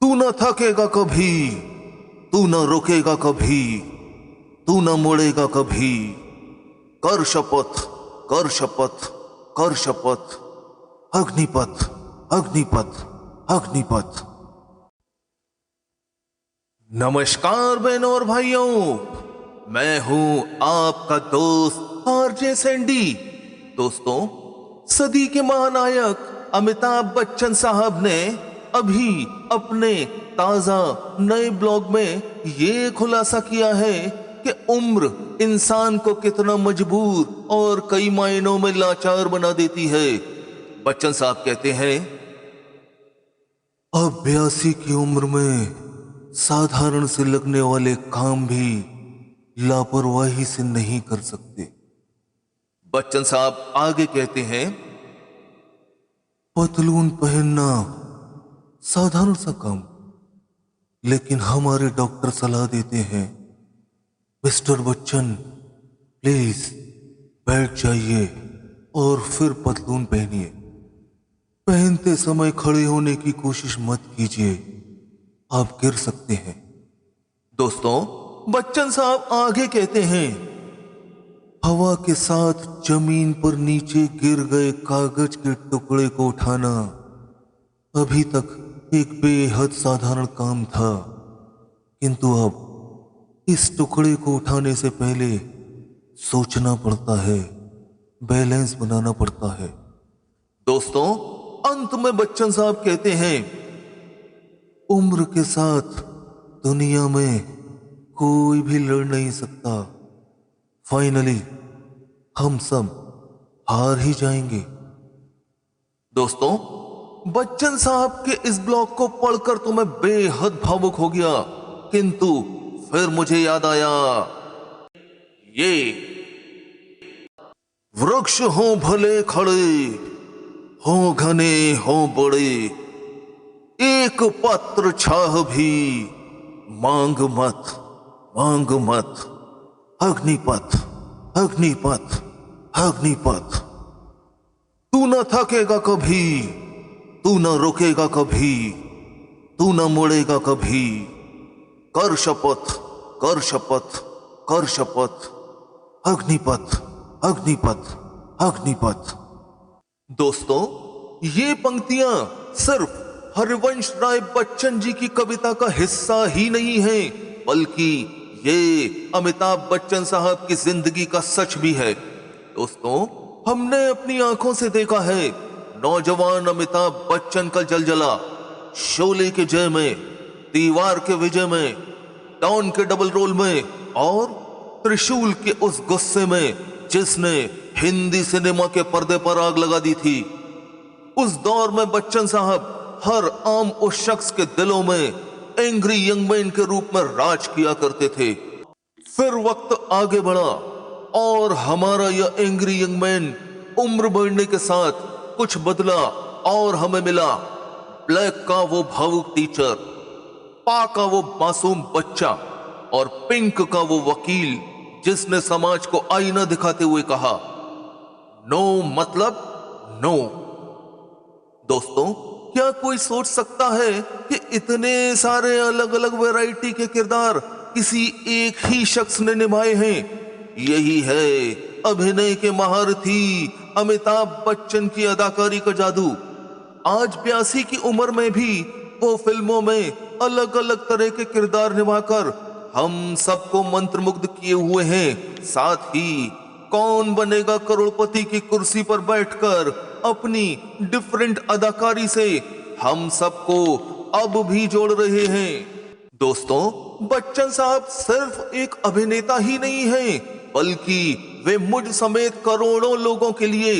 तू न थकेगा कभी, तू न रुकेगा कभी, तू न मुड़ेगा कभी। कर शपथ, कर शपथ, कर शपथ। अग्निपथ, अग्निपथ, अग्निपथ। नमस्कार बहनों और भाइयों, मैं हूं आपका दोस्त आरजे सैंडी। दोस्तों, सदी के महानायक अमिताभ बच्चन साहब ने अभी अपने ताजा नए ब्लॉग में ये खुलासा किया है कि उम्र इंसान को कितना मजबूर और कई मायनों में लाचार बना देती है। बच्चन साहब कहते हैं, अब 82 की उम्र में साधारण से लगने वाले काम भी लापरवाही से नहीं कर सकते। बच्चन साहब आगे कहते हैं, पतलून पहनना साधारण सा काम, लेकिन हमारे डॉक्टर सलाह देते हैं, मिस्टर बच्चन प्लीज बैठ जाइए और फिर पतलून पहनिए। पहनते समय खड़े होने की कोशिश मत कीजिए, आप गिर सकते हैं। दोस्तों, बच्चन साहब आगे कहते हैं, हवा के साथ जमीन पर नीचे गिर गए कागज के टुकड़े को उठाना अभी तक एक बेहद साधारण काम था, किंतु अब इस टुकड़े को उठाने से पहले सोचना पड़ता है, बैलेंस बनाना पड़ता है। दोस्तों, अंत में बच्चन साहब कहते हैं, उम्र के साथ दुनिया में कोई भी लड़ नहीं सकता। फाइनली हम सब हार ही जाएंगे। दोस्तों, बच्चन साहब के इस ब्लॉग को पढ़कर तो मैं बेहद भावुक हो गया, किंतु फिर मुझे याद आया, ये वृक्ष हो भले खड़े, हो घने हो बड़े, एक पत्र छाह भी मांग मत, मांग मत। अग्निपथ, अग्निपथ, अग्निपथ। तू न थकेगा कभी, तू न रुकेगा कभी, तू न मुड़ेगा कभी। कर शपथ, कर शपथ, कर शपथ। अग्निपथ, अग्निपथ, अग्निपथ। दोस्तों, ये पंक्तियां सिर्फ हरिवंश राय बच्चन जी की कविता का हिस्सा ही नहीं है, बल्कि ये अमिताभ बच्चन साहब की जिंदगी का सच भी है। दोस्तों, हमने अपनी आंखों से देखा है, नौजवान अमिताभ बच्चन का जलजला शोले के जय में, दीवार के विजय में, डॉन के डबल रोल में और त्रिशूल के उस गुस्से में जिसने हिंदी सिनेमा के पर्दे पर आग लगा दी थी। उस दौर में बच्चन साहब हर आम उस शख्स के दिलों में एंग्री यंग मैन के रूप में राज किया करते थे। फिर वक्त आगे बढ़ा और हमारा यह एंग्री यंग मैन उम्र बढ़ने के साथ कुछ बदला और हमें मिला ब्लैक का वो भावुक टीचर, पा का वो मासूम बच्चा और पिंक का वो वकील जिसने समाज को आईना दिखाते हुए कहा, नो मतलब नो। दोस्तों, क्या कोई सोच सकता है कि इतने सारे अलग अलग वैरायटी के किरदार किसी एक ही शख्स ने निभाए हैं? यही है अभिनय के महारथी अमिताभ बच्चन की अदाकारी का जादू। आज 82 की उम्र में भी वो फिल्मों में अलग अलग तरह के किरदार निभाकर हम सबको मंत्रमुग्ध किए हुए हैं। साथ ही कौन बनेगा करोड़पति की कुर्सी पर बैठकर अपनी डिफरेंट अदाकारी से हम सबको अब भी जोड़ रहे हैं। दोस्तों, बच्चन साहब सिर्फ एक अभिनेता ही नहीं हैं, बल्कि वे मुझ समेत करोड़ों लोगों के लिए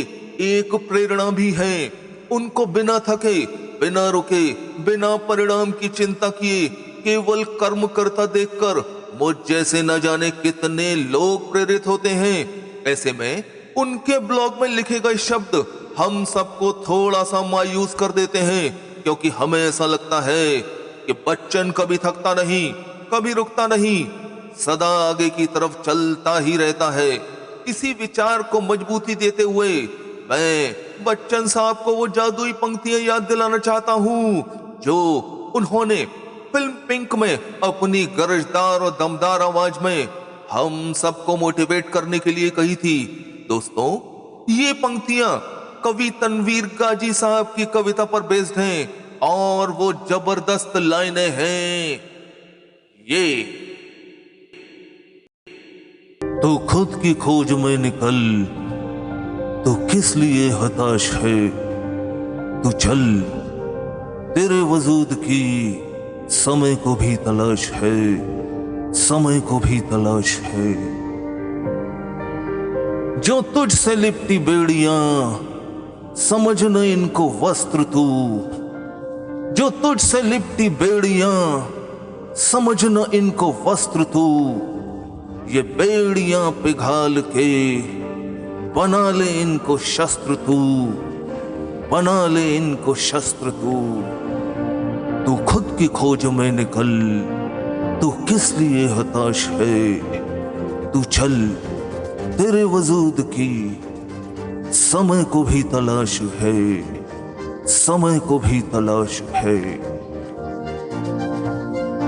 एक प्रेरणा भी हैं। उनको बिना थके, बिना रुके, बिना परिणाम की चिंता किए केवल कर्म करता देखकर मुझ जैसे न जाने कितने लोग प्रेरित होते हैं। ऐसे में उनके ब्लॉग में लिखे गए शब्द हम सबको थोड़ा सा मायूस कर देते हैं, क्योंकि हमें ऐसा लगता है कि बच्चन कभी थकता नहीं, कभी रुकता नहीं, सदा आगे की तरफ चलता ही रहता है। इसी विचार को मजबूती देते हुए मैं बच्चन साहब को वो जादुई पंक्तियां याद दिलाना चाहता हूं जो उन्होंने फिल्म पिंक में अपनी गरजदार और दमदार आवाज में हम सबको मोटिवेट करने के लिए कही थी। दोस्तों, ये पंक्तियां कवि तनवीर गाजी साहब की कविता पर बेस्ड हैं और वो जबरदस्त लाइनें हैं ये। तो खुद की खोज में निकल, तो किस लिए हताश है, तू चल, तेरे वजूद की समय को भी तलाश है, समय को भी तलाश है। जो तुझसे लिपटी बेड़ियां, समझ न इनको वस्त्र तू। जो तुझसे लिपटी बेड़ियां, समझ न इनको वस्त्र तू। ये बेड़ियां पिघाल के बना ले इनको शस्त्र तू, बना ले इनको शस्त्र तू। तू खुद की खोज में निकल, तू किस लिए हताश है, तू चल, तेरे वजूद की समय को भी तलाश है, समय को भी तलाश है।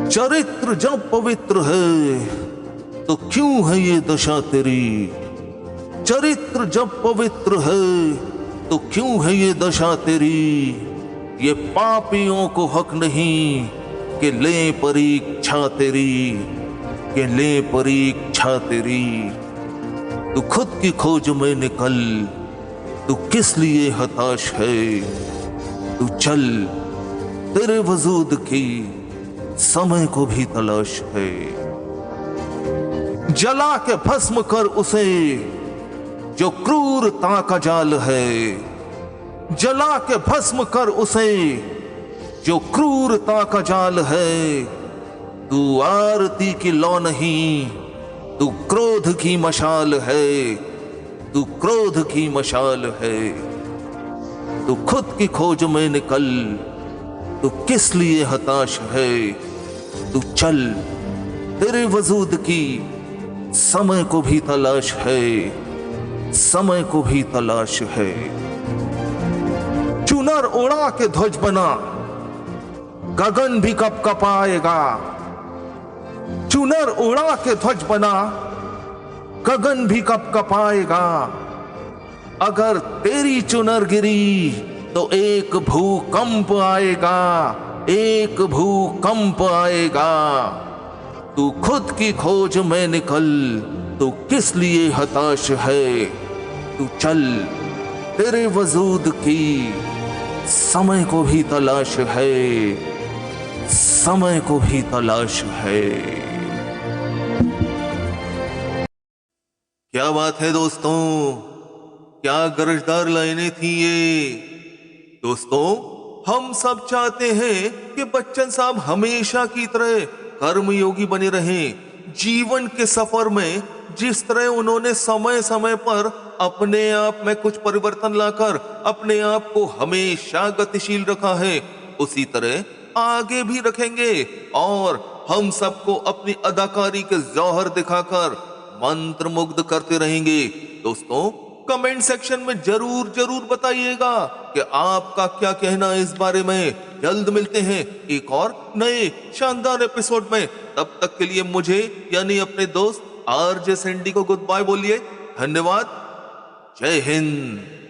चरित्र जब पवित्र है तो क्यों है ये दशा तेरी। चरित्र जब पवित्र है तो क्यों है ये दशा तेरी। ये पापियों को हक नहीं कि ले परीक्षा तेरी, कि ले परीक्षा तेरी। तू खुद की खोज में निकल, तू किस लिए हताश है, तू चल, तेरे वजूद की समय को भी तलाश है। जला के भस्म कर उसे जो क्रूरता का जाल है। जला के भस्म कर उसे जो क्रूरता का जाल है। तू आरती की लौ नहीं, तू क्रोध की मशाल है, तू क्रोध की मशाल है। तू खुद की खोज में निकल, तू किस लिए हताश है, तू चल, तेरे वजूद की समय को भी तलाश है, समय को भी तलाश है। चुनर उड़ा के ध्वज बना, गगन भी कब कपाएगा। चुनर उड़ा के ध्वज बना, गगन भी कब कपाएगा। अगर तेरी चुनर गिरी तो एक भूकंप आएगा, एक भूकंप आएगा। तू खुद की खोज में निकल, तू किस लिए हताश है, तू चल, तेरे वजूद की समय को भी तलाश है, समय को भी तलाश है। क्या बात है दोस्तों, क्या गरजदार लाइनें थी ये। दोस्तों, हम सब चाहते हैं कि बच्चन साहब हमेशा की तरह कर्मयोगी बने रहें। जीवन के सफर में जिस तरह उन्होंने समय समय पर अपने आप में कुछ परिवर्तन लाकर अपने आप को हमेशा गतिशील रखा है, उसी तरह आगे भी रखेंगे और हम सबको अपनी अदाकारी के जौहर दिखाकर मंत्र मुग्ध करते रहेंगे। दोस्तों, कमेंट सेक्शन में जरूर जरूर बताइएगा कि आपका क्या कहना है इस बारे में। जल्द मिलते हैं एक और नए शानदार एपिसोड में। तब तक के लिए मुझे यानी अपने दोस्त आरजे सैंडी को गुड बाय बोलिए। धन्यवाद। जय हिंद।